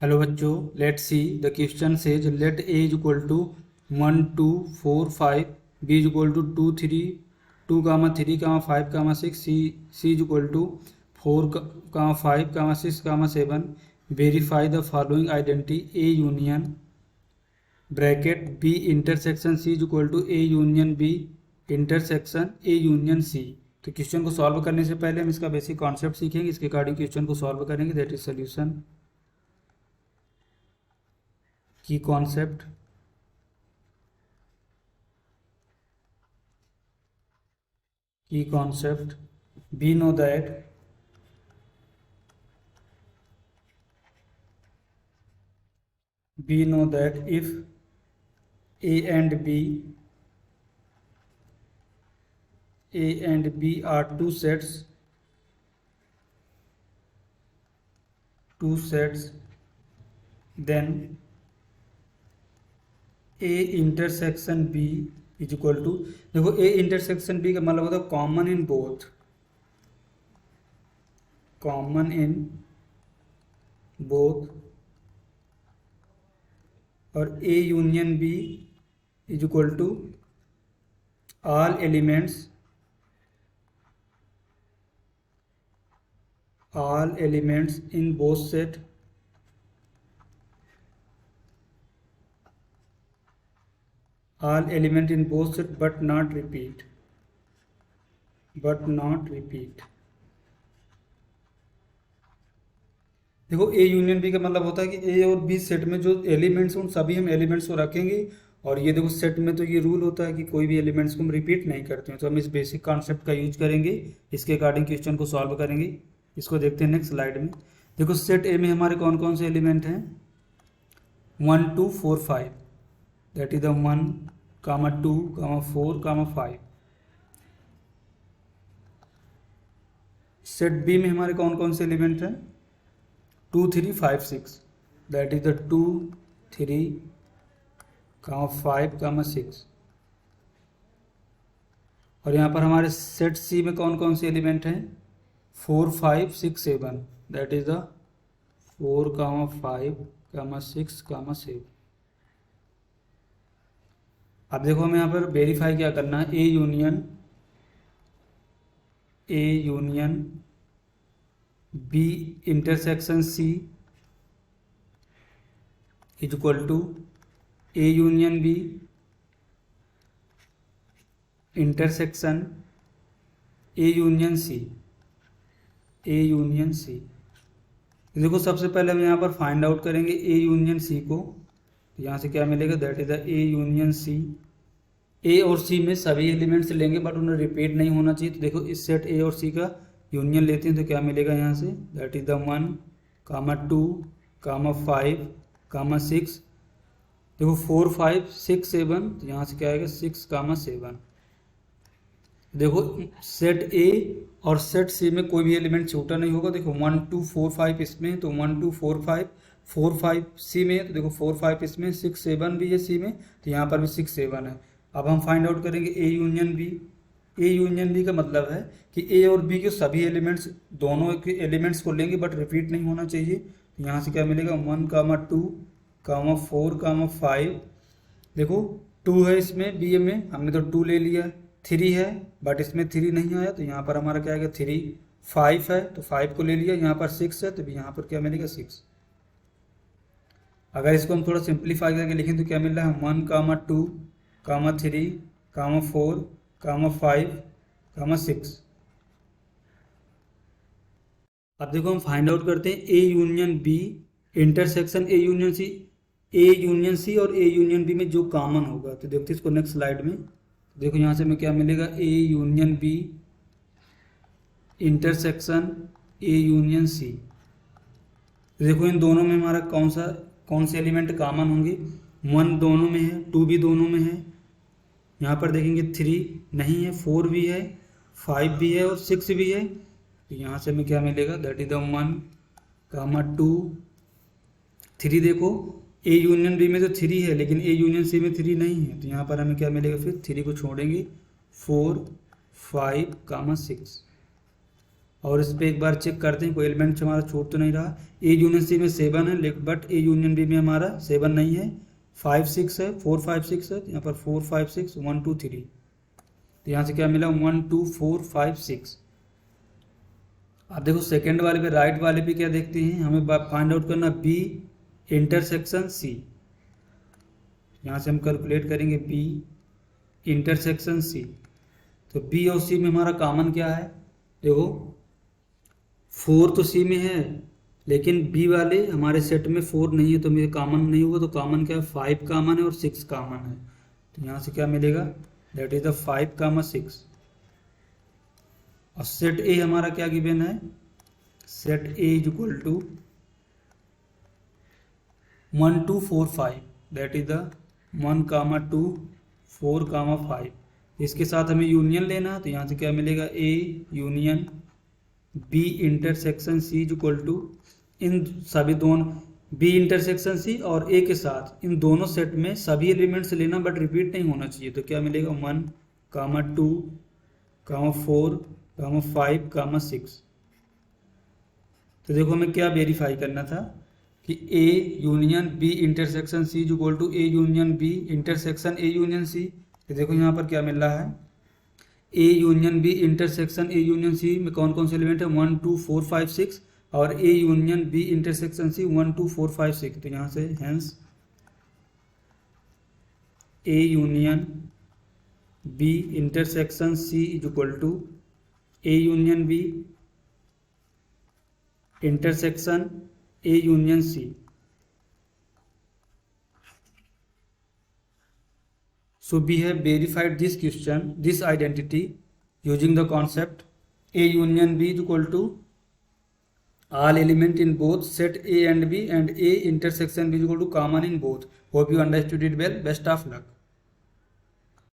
Hello बच्चों, let see the question says let A is equal to 1 2 4 5, B is equal to 2 3 2 comma 3 comma 5 comma 6, C is equal to 4 comma 5 comma 6 comma 7। Verify the following identity A union bracket B intersection C is equal to A union B intersection A union C. तो question को solve करने से पहले हम इसका basic concept सीखेंगे, इसके according question को सॉल्व करेंगे। दैट इज सोल्यूशन की concept. We know that if a and b are two sets, then a intersection b is equal to, देखो a इंटरसेक्शन b का मतलब होता है कॉमन इन बोथ, और a union b is equal to all elements in both set but not repeat। देखो ए union B का मतलब होता है कि ए और बी सेट में जो एलिमेंट्स उन सभी हम एलिमेंट्स को रखेंगे, और ये देखो सेट में तो ये रूल होता है कि कोई भी एलिमेंट्स को हम रिपीट नहीं करते हैं। तो हम इस बेसिक कॉन्सेप्ट का यूज करेंगे, इसके अकॉर्डिंग क्वेश्चन को सॉल्व करेंगे। इसको देखते हैं नेक्स्ट स्लाइड में। देखो सेट ए में हमारे कौन कौन से एलिमेंट हैं, 1 2 4 5, that is the 1 comma 2 comma 4 comma 5। Set B में हमारे कौन कौन से एलिमेंट हैं, 2 3 5 6, that is the 2 3 comma 5 comma 6। और यहाँ पर हमारे सेट सी में कौन कौन से एलिमेंट हैं, 4 5 6 7, that is the 4 comma 5 comma 6 comma 7। अब देखो हमें यहाँ पर वेरीफाई क्या करना है, A union B intersection C is equal to A union B intersection A union C. देखो सबसे पहले हम यहाँ पर फाइंड आउट करेंगे ए यूनियन सी को। यहाँ से क्या मिलेगा, that is the A union C. A और सी में सभी एलिमेंट्स लेंगे बट उन्हें रिपीट नहीं होना चाहिए। तो देखो इस सेट ए और सी का यूनियन लेते हैं तो क्या मिलेगा यहाँ से, that is the 1 comma 2 comma 5 comma 6। देखो 4 5 6 7, तो यहाँ से क्या आएगा 6 कामा 7। देखो सेट ए और सेट सी में कोई भी एलिमेंट छोटा नहीं होगा। देखो 1 2 4 5 इसमें, तो 1 2 4 5 4 5 सी में, तो देखो 4 5 इसमें, 6 7 भी है सी में, तो यहाँ पर भी 6 7 है। अब हम फाइंड आउट करेंगे A union B. A union B का मतलब है कि ए और बी के सभी एलिमेंट्स, दोनों के एलिमेंट्स को लेंगे बट रिपीट नहीं होना चाहिए। तो यहाँ से क्या मिलेगा, 1 कामा 2 कामा 4 कामा 5। देखो 2 है इसमें, बी में हमने तो 2 ले लिया, 3 है बट इसमें 3 नहीं आया, तो यहाँ पर हमारा क्या आएगा 3। 5 है तो 5 को ले लिया, यहाँ पर 6 है तो भी यहाँ पर क्या मिलेगा 6। अगर इसको हम थोड़ा सिंप्लीफाई करके लिखें तो क्या मिल रहा है, 1 कामा 2 कामा 3 कामा 4 कामा 5 कामा 6। अब देखो हम फाइंड आउट करते हैं A union B intersection A union C. A union C और ए यूनियन बी में जो कॉमन होगा, तो देखते हैं इसको नेक्स्ट स्लाइड में। देखो यहाँ से हमें क्या मिलेगा, A union B intersection A union C. देखो इन दोनों में हमारा कौन से एलिमेंट कॉमन होंगे, 1 दोनों में है, 2 भी दोनों में है। यहाँ पर देखेंगे 3 नहीं है, 4 भी है, 5 भी है और 6 भी है। तो यहाँ से हमें क्या मिलेगा, दैट इज द 1 कामा 2 3। देखो ए यूनियन बी में तो 3 है लेकिन ए यूनियन सी में 3 नहीं है, तो यहाँ पर हमें क्या मिलेगा, फिर 3 को छोड़ेंगे, 4 5 कामा 6। और इस पर एक बार चेक करते हैं कोई एलिमेंट हमारा छूट तो नहीं रहा। ए यूनियन सी में 7 है, बट ए यूनियन बी में हमारा 7 नहीं है, 5 6 है, 4 5 6 है, यहाँ पर 4 5 6 1 2 3, तो यहाँ से क्या मिला 1 2 4 5 6। अब देखो सेकेंड वाले पे, राइट वाले पे क्या देखते हैं, हमें फाइंड आउट करना बी इंटरसेक्शन सी। यहाँ से हम कैलकुलेट करेंगे बी इंटरसेक्शन सी। तो बी और सी में हमारा कॉमन क्या है, देखो 4 तो सी में है, लेकिन बी वाले हमारे सेट में 4 नहीं है, तो मेरे कॉमन नहीं होगा। तो कॉमन क्या है, 5 कॉमन है और 6 कॉमन है। तो यहाँ से क्या मिलेगा, दैट इज द 5 6। और सेट ए हमारा क्या गिवन है, set A is equal to 1 2 4 5, that is the 1 2 4 5। इसके साथ हमें यूनियन लेना है, तो यहाँ से क्या मिलेगा, A union B intersection C is equal to, इन सभी दोनों बी इंटरसेक्शन सी और ए के साथ इन दोनों सेट में सभी एलिमेंट्स लेना, बट रिपीट नहीं होना चाहिए। तो क्या मिलेगा 1 2 4 5 6। तो देखो हमें क्या वेरीफाई करना था कि A union B intersection C is equal to A union B intersection A union C. तो देखो यहाँ पर क्या मिल रहा है, A union B intersection A union C में कौन कौन से एलिमेंट है, 1 2 4 5 6, और A union B intersection C 1 2 4 5 6। तो यहाँ से hence A union B intersection C is equal to A union B intersection A union C. So we have verified this question, this identity using the concept A union B is equal to all element in both set A and B, and A intersection B is equal to common in both. Hope you understood it well. Best of luck.